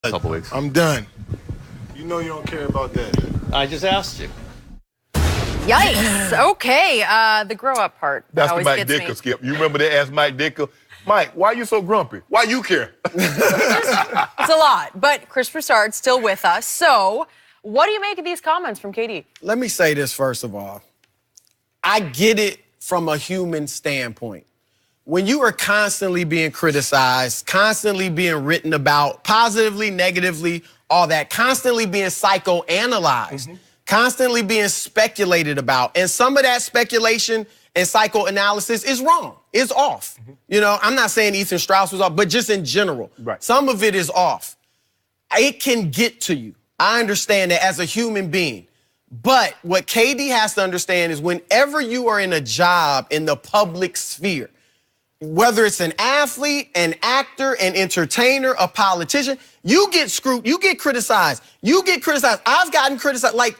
A couple weeks. I'm done. You know you don't care about that. I just asked you. Yikes. Okay. The grow up part. That's the always Mike gets Dicker, me. Skip. You remember they asked Mike Dicker, Mike, why you so grumpy? Why you care? It's a lot. But Chris Broussard's still with us. So what do you make of these comments from KD? Let me say this first of all. I get it from a human standpoint. When you are constantly being criticized, constantly being written about, positively, negatively, all that, constantly being psychoanalyzed, constantly being speculated about, and some of that speculation and psychoanalysis is wrong, is off. You know, I'm not saying Ethan Strauss was off, but just in general, some of it is off. It can get to you. I understand that as a human being. But what KD has to understand is whenever you are in a job in the public sphere, whether it's an athlete, an actor, an entertainer, a politician, you get screwed, you get criticized. You get criticized. I've gotten criticized. Like,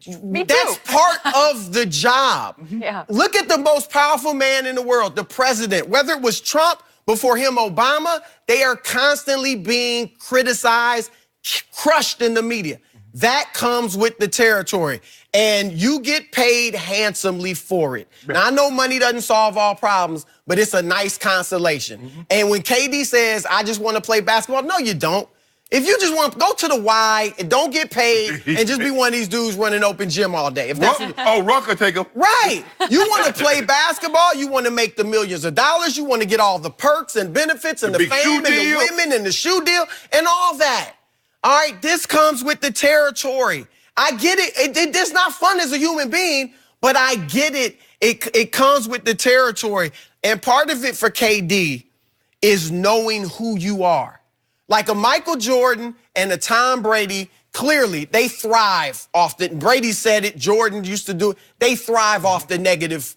that's part of the job. Yeah. Look at the most powerful man in the world, the president. Whether it was Trump, before him Obama, they are constantly being criticized, crushed in the media. That comes with the territory. And you get paid handsomely for it. Now, I know money doesn't solve all problems, but it's a nice consolation. And when KD says, I just want to play basketball, no, you don't. If you just want to go to the Y and don't get paid and just be one of these dudes running open gym all day. If that's Rucker take him. Right. You want to play basketball, you want to make the millions of dollars, you want to get all the perks and benefits and the fame and the women and the shoe deal and all that. All right, this comes with the territory. I get it. It's not fun as a human being, but I get it. It comes with the territory. And part of it for KD is knowing who you are. Like a Michael Jordan and a Tom Brady, clearly they thrive off the, Brady said it, Jordan used to do it, they thrive off the negative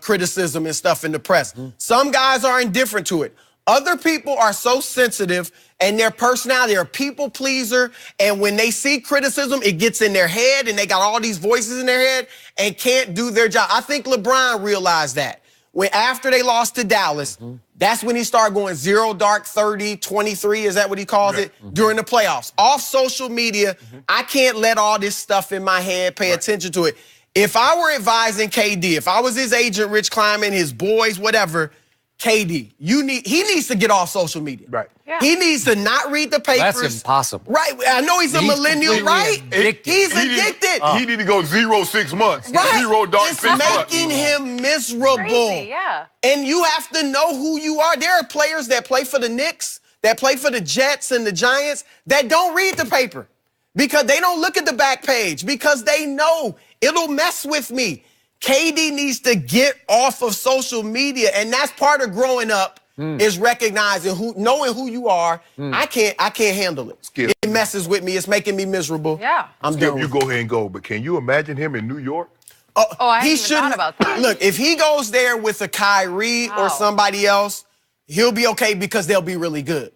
criticism and stuff in the press. Some guys are indifferent to it. Other people are so sensitive and their personality are people pleaser, and when they see criticism, it gets in their head and they got all these voices in their head and can't do their job. I think LeBron realized that. When after they lost to Dallas, that's when he started going 0, dark 30, 23, is that what he calls it? During the playoffs. Off social media, I can't let all this stuff in my head, pay attention to it. If I were advising KD, if I was his agent, Rich Kleiman, his boys, whatever, KD, he needs to get off social media. Right. Yeah. He needs to not read the papers. That's impossible. Right. I know he's a millennial, right? Addicted. He's addicted. He need to go 0, 6 months. Right. 0, dark it's 6 months. making him miserable. Crazy, yeah. And you have to know who you are. There are players that play for the Knicks, that play for the Jets and the Giants, that don't read the paper because they don't look at the back page because they know it'll mess with me. KD needs to get off of social media, and that's part of growing up is recognizing knowing who you are. I can't handle it. Skip. It messes with me. It's making me miserable. Yeah. I'm Skip, done. you go ahead and go, but can you imagine him in New York? I hadn't even thought about that. Look, if he goes there with a Kyrie or somebody else, he'll be okay because they'll be really good.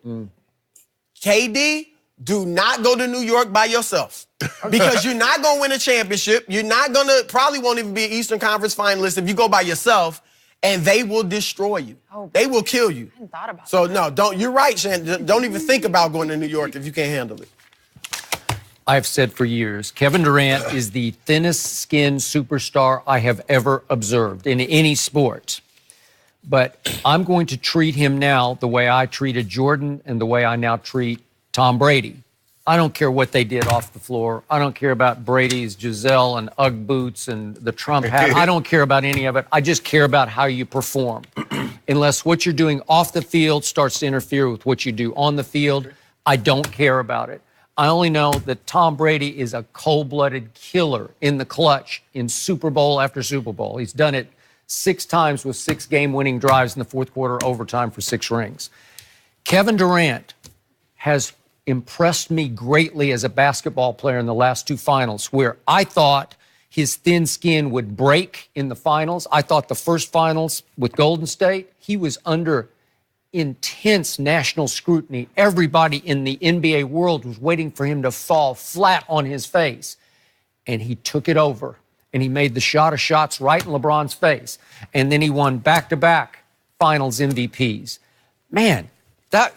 KD, do not go to New York by yourself because you're not going to win a championship. You're not going to, probably won't even be an Eastern Conference finalist if you go by yourself, and they will destroy you. They will kill you. I hadn't thought about So that. no, you're right, Shannon. Don't even think about going to New York if you can't handle it. I've said for years, Kevin Durant is the thinnest skinned superstar I have ever observed in any sport. But I'm going to treat him now the way I treated Jordan and the way I now treat Tom Brady. I don't care what they did off the floor. I don't care about Brady's Giselle and Ugg boots and the Trump hat. I don't care about any of it. I just care about how you perform. Unless what you're doing off the field starts to interfere with what you do on the field, I don't care about it. I only know that Tom Brady is a cold-blooded killer in the clutch in Super Bowl after Super Bowl. He's done it 6 times with 6 game-winning drives in the fourth quarter overtime for 6 rings. Kevin Durant has impressed me greatly as a basketball player in the last 2 finals, where I thought his thin skin would break in the finals. I thought the first finals with Golden State, he was under intense national scrutiny. Everybody in the NBA world was waiting for him to fall flat on his face. And he took it over. And he made the shot of shots right in LeBron's face. And then he won back-to-back finals MVPs. Man, that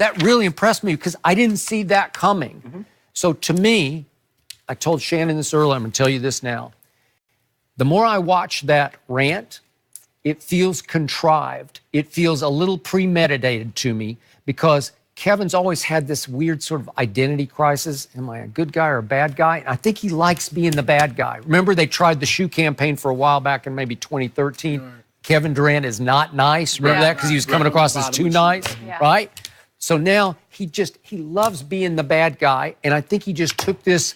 that really impressed me because I didn't see that coming. So to me, I told Shannon this earlier, I'm going to tell you this now. The more I watch that rant, it feels contrived. It feels a little premeditated to me because Kevin's always had this weird sort of identity crisis. Am I a good guy or a bad guy? And I think he likes being the bad guy. Remember, they tried the shoe campaign for a while back in maybe 2013. Right. Kevin Durant is not nice. Remember that? Because he was coming across as too nice, right? So now he loves being the bad guy. And I think he just took this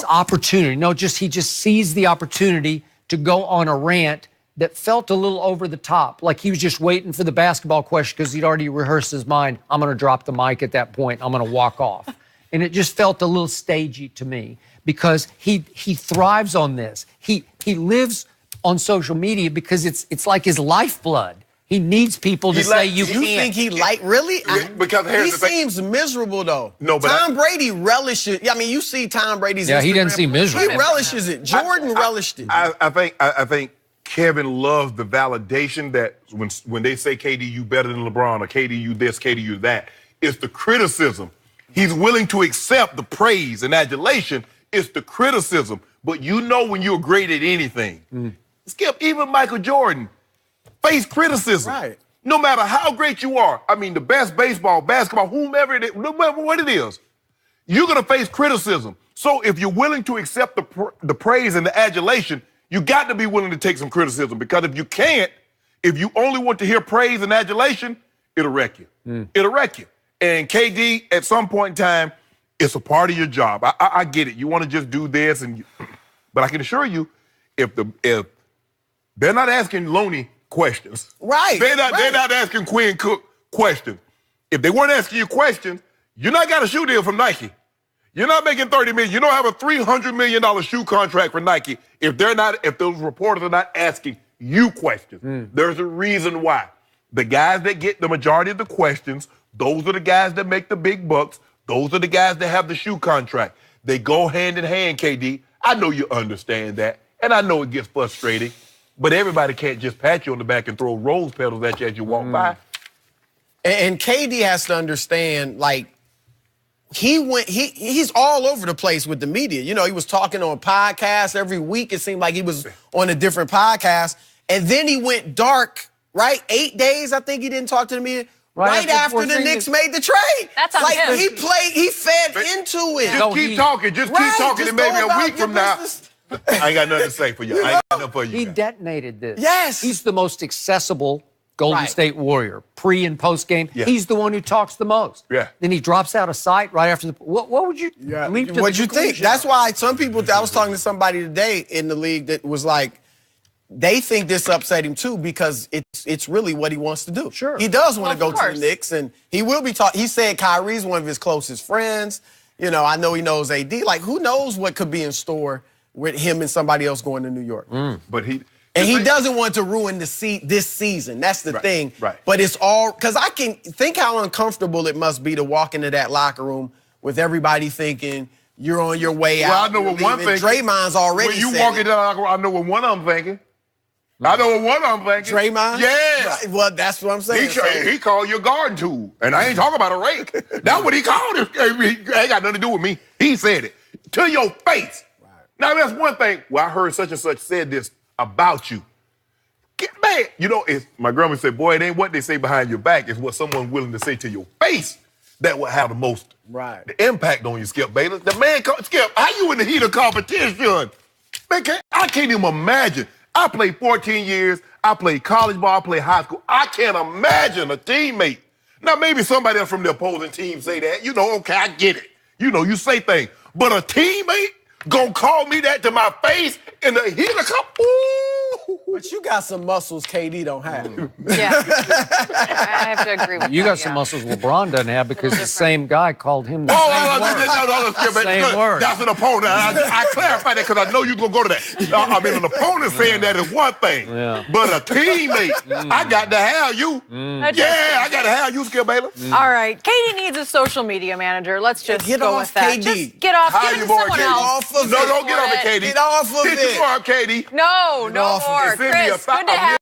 opportunity. He just seized the opportunity to go on a rant that felt a little over the top, like he was just waiting for the basketball question because he'd already rehearsed his mind. I'm going to drop the mic at that point. I'm going to walk off. And it just felt a little stagey to me because he thrives on this. He lives on social media because it's like his lifeblood. He needs people to say you can't. You think he really? Because he seems miserable though. No, but Tom Brady relishes. I mean, you see Tom Brady's. Yeah, Instagram. he doesn't seem miserable. He relishes it. Jordan relished it. I think Kevin loves the validation that when they say KD you better than LeBron or KD you this, KD you that, it's the criticism. He's willing to accept the praise and adulation. It's the criticism. But you know when you're great at anything. Skip, even Michael Jordan face criticism. Right. No matter how great you are. I mean, the best baseball, basketball, whomever it is, no matter what it is, you're going to face criticism. So if you're willing to accept the praise and the adulation, you got to be willing to take some criticism because if you can't, if you only want to hear praise and adulation, it'll wreck you. It'll wreck you. And KD, at some point in time, it's a part of your job. I get it. You want to just do this, but I can assure you, if they're not asking Loney questions, right? They're not asking Quinn Cook questions. If they weren't asking you questions, you're not got a shoe deal from Nike. You're not making $30 million. You don't have a $300 million shoe contract for Nike if those reporters are not asking you questions. There's a reason why. The guys that get the majority of the questions, those are the guys that make the big bucks. Those are the guys that have the shoe contract. They go hand in hand, KD. I know you understand that, and I know it gets frustrating, but everybody can't just pat you on the back and throw rose petals at you as you walk by. And KD has to understand, like, he's all over the place with the media. You know, he was talking on podcasts every week. It seemed like he was on a different podcast. And then he went dark, right? 8 days, I think he didn't talk to the media. Right after the Knicks made the trade. That's on him. He fed into it. Just keep talking. Just keep talking. And maybe a week from now, I ain't got nothing to say for you. I ain't got nothing for you. He detonated this. Yes. He's the most accessible Golden State Warrior, pre and post game. Yeah. He's the one who talks the most. Yeah. Then he drops out of sight right after the. What would you? Yeah. What'd you think? That's why some people. I was talking to somebody today in the league that was like, they think this upset him too because it's really what he wants to do. Sure. He does want to go to the Knicks, and he will be talking. He said Kyrie's one of his closest friends. You know, I know he knows AD. Like, who knows what could be in store with him and somebody else going to New York? But he doesn't want to ruin this season. That's the thing. Right. But it's all because I can think how uncomfortable it must be to walk into that locker room with everybody thinking you're on your way out. Well, I know what one thing. Draymond's already. When you walk into that locker room, I know what one of them thinking. I know what one of them thinking. Draymond? Yeah. Well, that's what I'm saying. He called you a garden tool. And I ain't talking about a rake. That's what he called it. It ain't got nothing to do with me. He said it. To your face. Right. Now, that's one thing. Well, I heard such and such said this about you. Get mad. You know, my grandma said, boy, it ain't what they say behind your back. It's what someone willing to say to your face that will have the most the impact on you, Skip Bayless. The man, Skip, how you in the heat of competition? Man, I can't even imagine. I played 14 years. I played college ball. I played high school. I can't imagine a teammate. Now, maybe somebody else from the opposing team say that. You know, okay, I get it. You know, you say things. But a teammate gonna call me that to my face in the heat of competition? But you got some muscles KD don't have. Yeah. I have to agree with you. You that, got some muscles LeBron doesn't have because the same guy called him the same word. That's an opponent. I clarify that because I know you're going to go to that. I mean, an opponent saying that is one thing. Yeah. But a teammate, I got to have you. Yeah, I got to have you, Skip Baylor. All right. KD needs a social media manager. Let's just get go off with that. KD. Just get off. How you born, KD? No, don't get off of KD. Get off of it. Get you off, KD. No more. Chris, good to have